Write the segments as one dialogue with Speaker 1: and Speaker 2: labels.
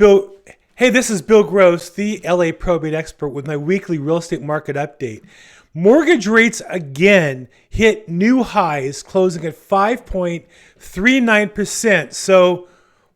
Speaker 1: Bill, hey, this is Bill Gross, the LA probate expert, with my weekly real estate market update. Mortgage rates again hit new highs, closing at 5.39%. So,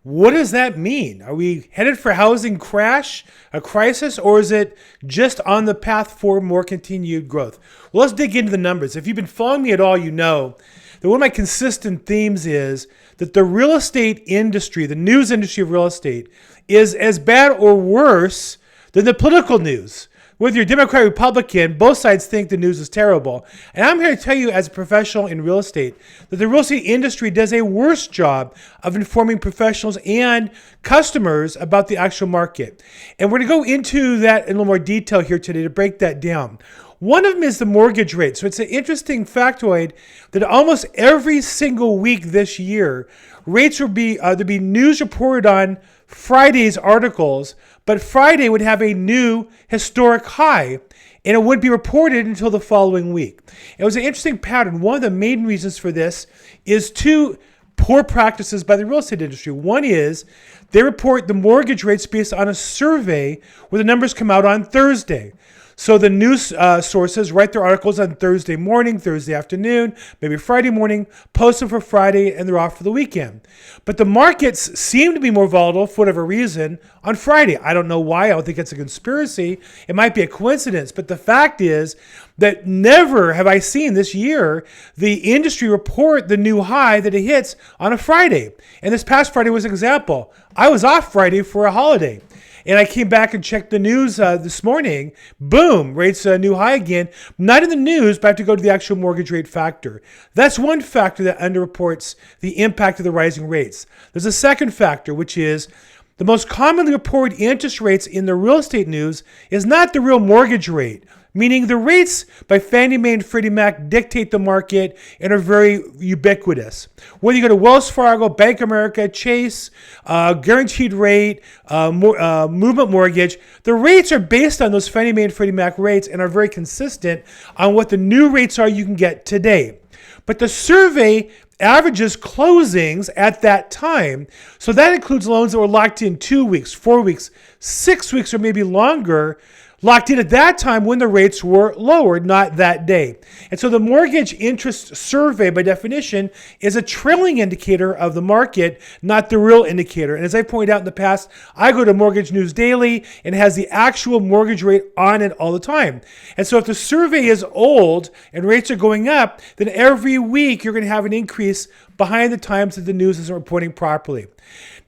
Speaker 1: what does that mean? Are we headed for a housing crash, a crisis, or is it just on the path for more continued growth? Well, let's dig into the numbers. If you've been following me at all, you know that one of my consistent themes is that the real estate industry, the news industry of real estate, is as bad or worse than the political news. Whether you're Democrat or Republican, both sides think the news is terrible. And I'm here to tell you, as a professional in real estate, that the real estate industry does a worse job of informing professionals and customers about the actual market. And we're going to go into that in a little more detail here today to break that down. One of them is the mortgage rate. So it's an interesting factoid that almost every single week this year, rates will be there'd be news reported on Friday's articles, but Friday would have a new historic high, and it wouldn't be reported until the following week. It was an interesting pattern. One of the main reasons for this is two poor practices by the real estate industry. One is they report the mortgage rates based on a survey where the numbers come out on Thursday. So the news sources write their articles on Thursday morning, Thursday afternoon, maybe Friday morning, post them for Friday, and they're off for the weekend. But the markets seem to be more volatile for whatever reason on Friday. I don't know why. I don't think it's a conspiracy. It might be a coincidence. But the fact is that never have I seen this year the industry report the new high that it hits on a Friday. And this past Friday was an example. I was off Friday for a holiday. And I came back and checked the news this morning. Boom, rates a new high again. Not in the news, but I have to go to the actual mortgage rate factor. That's one factor that underreports the impact of the rising rates. There's a second factor, which is the most commonly reported interest rates in the real estate news is not the real mortgage rate, meaning the rates by Fannie Mae and Freddie Mac dictate the market and are very ubiquitous. Whether you go to Wells Fargo, Bank of America, Chase, guaranteed rate, movement mortgage, the rates are based on those Fannie Mae and Freddie Mac rates and are very consistent on what the new rates are you can get today. But the survey averages closings at that time. So that includes loans that were locked in 2 weeks, 4 weeks, 6 weeks, or maybe longer, locked in at that time when the rates were lower, not that day. And so the mortgage interest survey, by definition, is a trailing indicator of the market, not the real indicator. And as I pointed out in the past, I go to Mortgage News Daily and it has the actual mortgage rate on it all the time. And so if the survey is old and rates are going up, then every week you're going to have an increase behind the times that the news isn't reporting properly.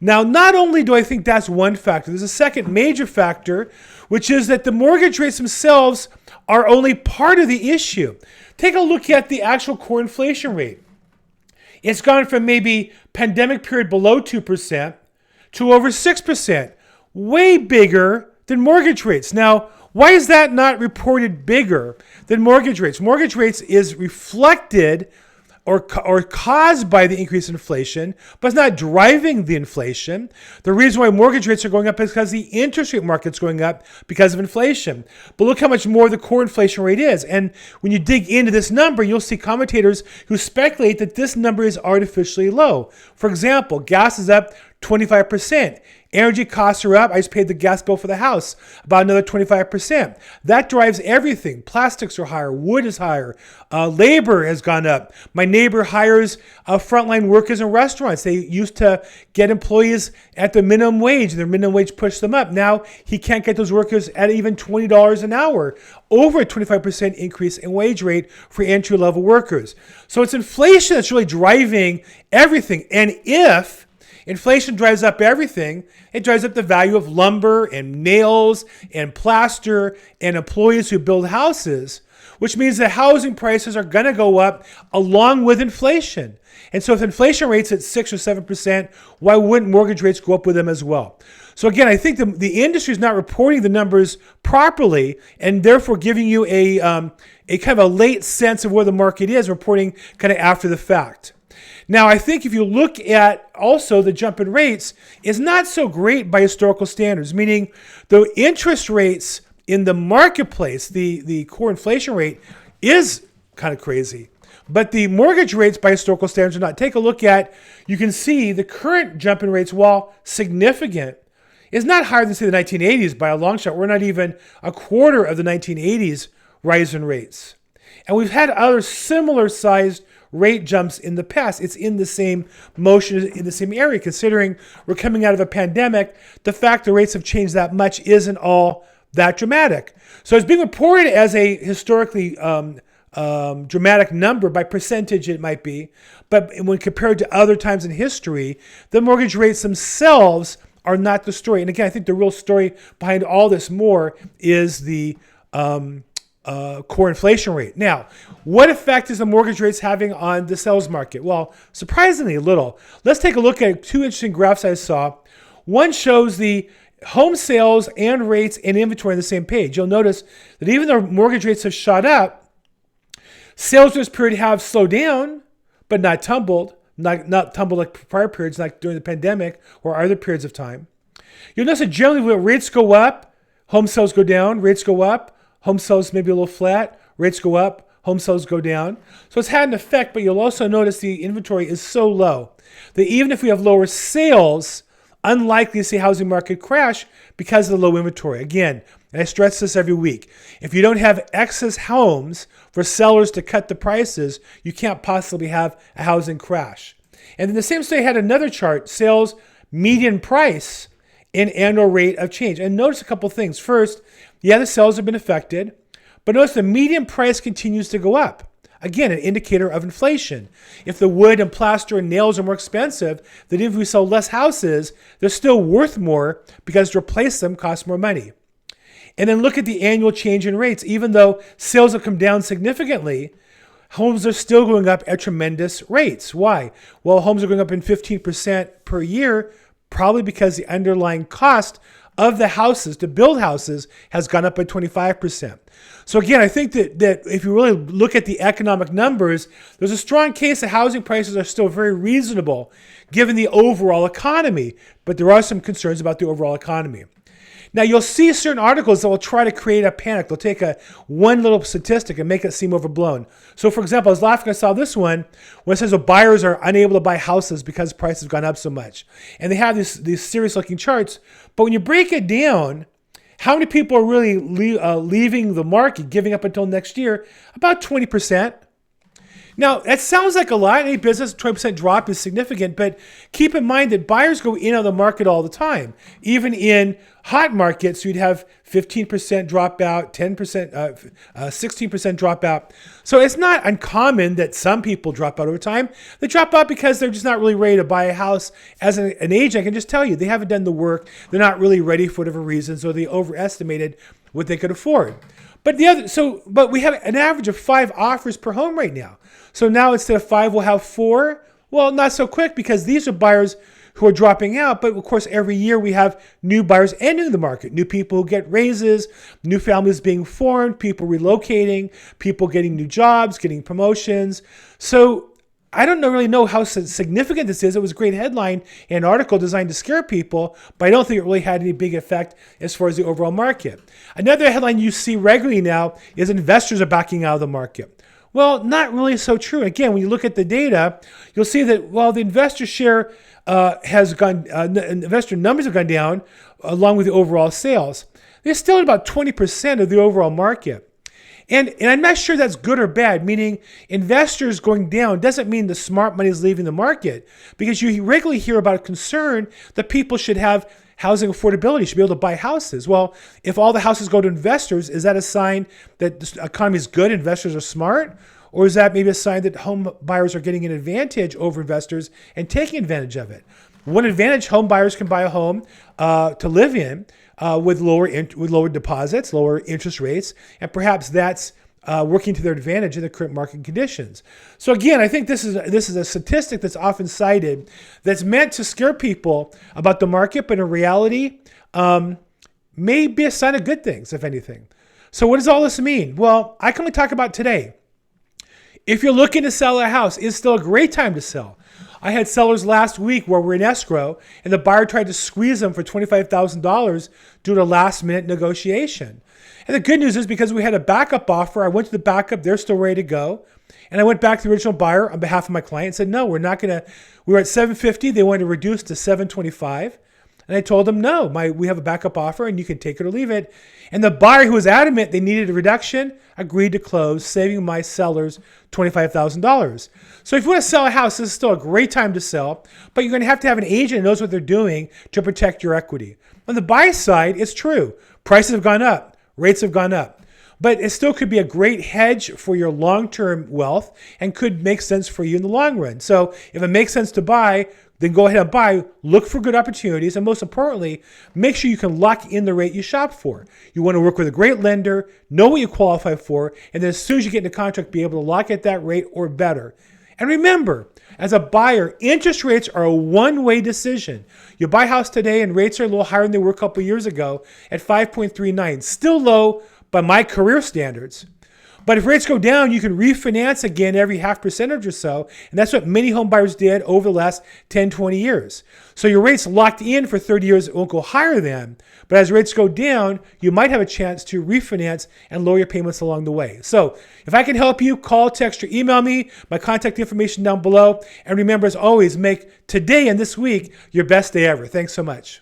Speaker 1: Now, not only do I think that's one factor, there's a second major factor, which is that the mortgage rates themselves are only part of the issue. Take a look at the actual core inflation rate. It's gone from maybe pandemic period below 2% to over 6%, way bigger than mortgage rates. Now, why is that not reported bigger than mortgage rates? Mortgage rates is reflected or caused by the increase in inflation, but it's not driving the inflation. The reason why mortgage rates are going up is because the interest rate market's going up because of inflation. But look how much more the core inflation rate is. And when you dig into this number, you'll see commentators who speculate that this number is artificially low. For example, gas is up 25%. Energy costs are up. I just paid the gas bill for the house, about another 25%. That drives everything. Plastics are higher. Wood is higher. Labor has gone up. My neighbor hires frontline workers in restaurants. They used to get employees at the minimum wage. Their minimum wage pushed them up. Now he can't get those workers at even $20 an hour. Over a 25% increase in wage rate for entry-level workers. So it's inflation that's really driving everything. And if inflation drives up everything, it drives up the value of lumber and nails and plaster and employees who build houses, which means that housing prices are going to go up along with inflation. And so if inflation rates at 6 or 7%, why wouldn't mortgage rates go up with them as well? So again, I think the industry is not reporting the numbers properly and therefore giving you a kind of a late sense of where the market is, reporting kind of after the fact. Now, I think if you look at also the jump in rates is not so great by historical standards, meaning the interest rates in the marketplace, the core inflation rate is kind of crazy. But the mortgage rates by historical standards are not. Take a look at, you can see the current jump in rates, while significant, is not higher than, say, the 1980s by a long shot. We're not even a quarter of the 1980s rise in rates. And we've had other similar sized rate jumps in the past. It's in the same motion, in the same area. Considering we're coming out of a pandemic, the fact the rates have changed that much isn't all that dramatic. So it's being reported as a historically dramatic number by percentage, it might be. But when compared to other times in history, the mortgage rates themselves are not the story. And again, I think the real story behind all this more is the core inflation rate. Now, what effect is the mortgage rates having on the sales market? Well, surprisingly little. Let's take a look at two interesting graphs I saw. One shows the home sales and rates and inventory on the same page. You'll notice that even though mortgage rates have shot up, sales during this period have slowed down, but not tumbled. Not tumbled like prior periods, like during the pandemic or other periods of time. You'll notice that generally when rates go up, home sales go down. Rates go up, home sales maybe a little flat. Rates go up, home sales go down. So it's had an effect, but you'll also notice the inventory is so low that even if we have lower sales, unlikely to see housing market crash because of the low inventory. Again, and I stress this every week, if you don't have excess homes for sellers to cut the prices, you can't possibly have a housing crash. And then the same study had another chart, sales median price and annual rate of change. And notice a couple things. First, yeah, the sales have been affected, but notice the median price continues to go up. Again, an indicator of inflation. If the wood and plaster and nails are more expensive, then if we sell less houses, they're still worth more because to replace them costs more money. And then look at the annual change in rates. Even though sales have come down significantly, homes are still going up at tremendous rates. Why? Well, homes are going up in 15% per year, probably because the underlying cost of the houses, to build houses, has gone up by 25%. So again, I think that if you really look at the economic numbers, there's a strong case that housing prices are still very reasonable given the overall economy, but there are some concerns about the overall economy. Now, you'll see certain articles that will try to create a panic. They'll take one little statistic and make it seem overblown. So, for example, I was laughing, I saw this one where it says buyers are unable to buy houses because prices have gone up so much. And they have these serious-looking charts. But when you break it down, how many people are really leaving the market, giving up until next year? About 20%. Now, that sounds like a lot. Any business, 20% drop is significant, but keep in mind that buyers go in on the market all the time. Even in hot markets, you'd have 15% drop out, 10%, 16% drop out. So it's not uncommon that some people drop out over time. They drop out because they're just not really ready to buy a house. As an agent, I can just tell you, they haven't done the work. They're not really ready for whatever reason, so they overestimated what they could afford. But we have an average of 5 offers per home right now. So now instead of 5, we'll have 4. Well, not so quick because these are buyers who are dropping out. But of course, every year we have new buyers entering the market, new people who get raises, new families being formed, people relocating, people getting new jobs, getting promotions. So I don't really know how significant this is. It was a great headline and article designed to scare people, but I don't think it really had any big effect as far as the overall market. Another headline you see regularly now is investors are backing out of the market. Well, not really so true. Again, when you look at the data, you'll see that while the investor share investor numbers have gone down along with the overall sales, they're still at about 20% of the overall market. And I'm not sure that's good or bad, meaning investors going down doesn't mean the smart money is leaving the market, because you regularly hear about a concern that people should have housing affordability, should be able to buy houses. Well, if all the houses go to investors, is that a sign that the economy is good, investors are smart? Or is that maybe a sign that home buyers are getting an advantage over investors and taking advantage of it? One advantage, home buyers can buy a home to live in with lower deposits, lower interest rates, and perhaps that's working to their advantage in the current market conditions. So again, I think this is a statistic that's often cited that's meant to scare people about the market, but in reality, may be a sign of good things, if anything. So what does all this mean? Well, I can only talk about today. If you're looking to sell a house, it's still a great time to sell. I had sellers last week where we're in escrow, and the buyer tried to squeeze them for $25,000 due to last-minute negotiation. And the good news is because we had a backup offer, I went to the backup, they're still ready to go. And I went back to the original buyer on behalf of my client and said, no, we're not going to, we were at $750, they wanted to reduce to $725. And I told them, no, we have a backup offer and you can take it or leave it. And the buyer, who was adamant they needed a reduction, agreed to close, saving my sellers $25,000. So if you want to sell a house, this is still a great time to sell, but you're going to have an agent who knows what they're doing to protect your equity. On the buy side, it's true. Prices have gone up. Rates have gone up. But it still could be a great hedge for your long-term wealth and could make sense for you in the long run. So if it makes sense to buy, then go ahead and buy. Look for good opportunities. And most importantly, make sure you can lock in the rate you shop for. You want to work with a great lender, know what you qualify for, and then as soon as you get into contract, be able to lock at that rate or better. And remember, as a buyer, interest rates are a one-way decision. You buy a house today and rates are a little higher than they were a couple years ago at 5.39. Still low by my career standards. But if rates go down, you can refinance again every 0.5% or so. And that's what many home buyers did over the last 10, 20 years. So your rate's locked in for 30 years. It won't go higher then. But as rates go down, you might have a chance to refinance and lower your payments along the way. So if I can help you, call, text, or email me. My contact information down below. And remember, as always, make today and this week your best day ever. Thanks so much.